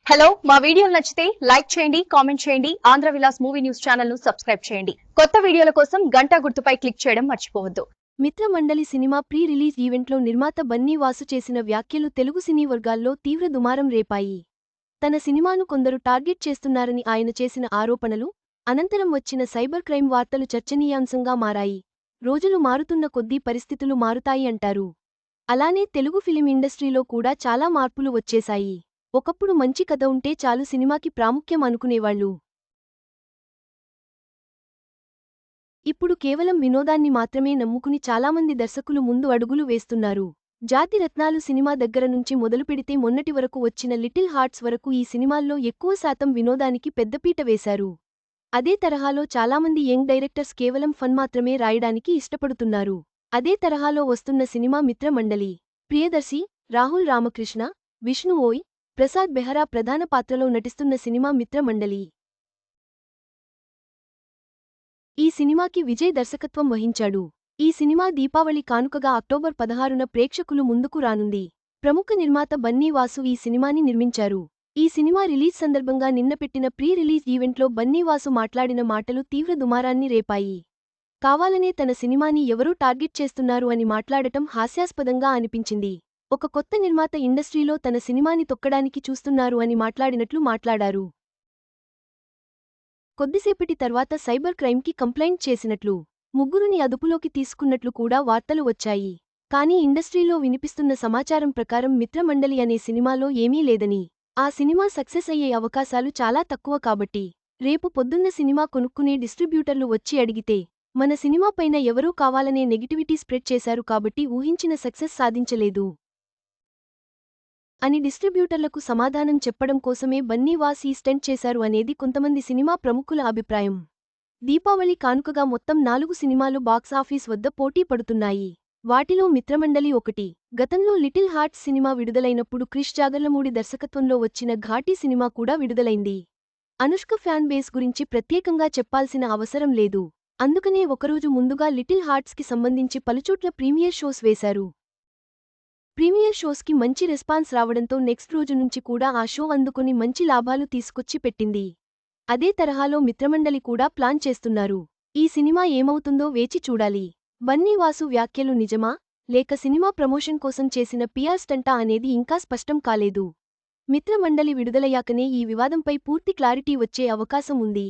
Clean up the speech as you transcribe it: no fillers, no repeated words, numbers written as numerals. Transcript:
Hello మా వీడియోలు నచ్చితే లైక్ చేయండి కామెంట్ చేయండి Andhra Vilas movie news channel ను సబ్స్క్రైబ్ చేయండి కొత్త వీడియోల కోసం గంట గుర్తుపై క్లిక్ చేయడం మర్చిపోవద్దు మిత్రమండలి సినిమా ప్రీ రిలీజ్ ఈవెంట్లో నిర్మాత బన్నీ వాసు చేసిన వ్యాఖ్యలు తెలుగు సినీ వర్గాల్లో తీవ్ర దుమారం రేపాయి. తన సినిమాను కొందరు టార్గెట్ చేస్తున్నారని ఆయన చేసిన ఆరోపణలు, అనంతరం వచ్చిన సైబర్ క్రైమ్ వార్తలు చర్చనీయాంశంగా మారాయి. రోజులు మారుతున్న కొద్దీ పరిస్థితులు మారుతాయి అంటారు. అలానే తెలుగు ఫిలిం ఇండస్ట్రీలో కూడా చాలా మార్పులు వచ్చేశాయి. ఒకప్పుడు మంచి కథ ఉంటే చాలు సినిమాకి ప్రాముఖ్యం అనుకునేవాళ్లు. ఇప్పుడు కేవలం వినోదాన్ని మాత్రమే నమ్ముకుని చాలామంది దర్శకులు ముందు అడుగులు వేస్తున్నారు. జాతిరత్నాలు సినిమా దగ్గర నుంచి మొదలుపెడితే మొన్నటి వరకు వచ్చిన లిటిల్ హార్ట్స్ వరకు ఈ సినిమాల్లో ఎక్కువ శాతం వినోదానికి పెద్దపీట వేశారు. అదే తరహాలో చాలామంది యంగ్ డైరెక్టర్స్ కేవలం ఫన్ మాత్రమే రాయడానికి ఇష్టపడుతున్నారు. అదే తరహాలో వస్తున్న సినిమా మిత్రమండలి. ప్రియదర్శి, రాహుల్ రామకృష్ణ, విష్ణు ఓయ్, ప్రసాద్ బెహరా ప్రధాన పాత్రలో నటిస్తున్న సినిమా మిత్రమండలి. ఈ సినిమాకి విజయ్ దర్శకత్వం వహించాడు. ఈ సినిమా దీపావళి కానుకగా అక్టోబర్ 16న ప్రేక్షకులు ముందుకు రానుంది. ప్రముఖ నిర్మాత బన్నీ వాసు ఈ సినిమాని నిర్మించారు. ఈ సినిమా రిలీజ్ సందర్భంగా నిన్న పెట్టిన ప్రీ రిలీజ్ ఈవెంట్లో బన్నీ వాసు మాట్లాడిన మాటలు తీవ్ర దుమారాన్ని రేపాయి. కావాలనే తన సినిమాని ఎవరో టార్గెట్ చేస్తున్నారు అని మాట్లాడటం హాస్యాస్పదంగా అనిపించింది. ఒక కొత్త నిర్మాత ఇండస్ట్రీలో తన సినిమాని తొక్కడానికి చూస్తున్నారు అని మాట్లాడినట్లు మాట్లాడారు. కొద్దిసేపటి తర్వాత సైబర్ క్రైమ్కి కంప్లైంట్ చేసినట్లు, ముగ్గురుని అదుపులోకి తీసుకున్నట్లు కూడా వార్తలు వచ్చాయి. కానీ ఇండస్ట్రీలో వినిపిస్తున్న సమాచారం ప్రకారం మిత్రమండలి అనే సినిమాలో ఏమీ లేదని, ఆ సినిమా సక్సెస్ అయ్యే అవకాశాలు చాలా తక్కువ కాబట్టి, రేపు పొద్దున్న సినిమా కొనుక్కునే డిస్ట్రిబ్యూటర్లు వచ్చి అడిగితే, మన సినిమా పైన ఎవరో కావాలనే నెగిటివిటీ స్ప్రెడ్ చేశారు కాబట్టి ఊహించిన సక్సెస్ సాధించలేదు అని డిస్ట్రిబ్యూటర్లకు సమాధానం చెప్పడం కోసమే బన్నీ వాస్ ఈ స్టంట్ చేశారు అనేది కొంతమంది సినిమా ప్రముఖుల అభిప్రాయం. దీపావళి కానుకగా మొత్తం 4 సినిమాలు బాక్సాఫీస్ వద్ద పోటీ పడుతున్నాయి. వాటిలో మిత్రమండలి ఒకటి. గతంలో లిటిల్ హార్ట్స్ సినిమా విడుదలైనప్పుడు క్రిష్ జాగర్లమూడి దర్శకత్వంలో వచ్చిన ఘాటీ సినిమా కూడా విడుదలైంది. అనుష్క ఫ్యాన్ బేస్ గురించి ప్రత్యేకంగా చెప్పాల్సిన అవసరం లేదు. అందుకనే ఒకరోజు ముందుగా లిటిల్ హార్ట్స్కి సంబంధించి పలుచోట్ల ప్రీమియర్ షోస్ వేశారు. ప్రీమియర్ షోస్కి మంచి రెస్పాన్స్ రావడంతో నెక్స్ట్ రోజు నుంచి కూడా ఆ షో అందుకొని మంచి లాభాలు తీసుకొచ్చి పెట్టింది. అదే తరహాలో మిత్రమండలి కూడా ప్లాన్ చేస్తున్నారు. ఈ సినిమా ఏమవుతుందో వేచి చూడాలి. బన్నీ వాసు వ్యాఖ్యలు నిజమా, లేక సినిమా ప్రమోషన్ కోసం చేసిన పిఆర్ స్టంటా అనేది ఇంకా స్పష్టం కాలేదు. మిత్రమండలి విడుదలయ్యాకనే ఈ వివాదంపై పూర్తి క్లారిటీ వచ్చే అవకాశం ఉంది.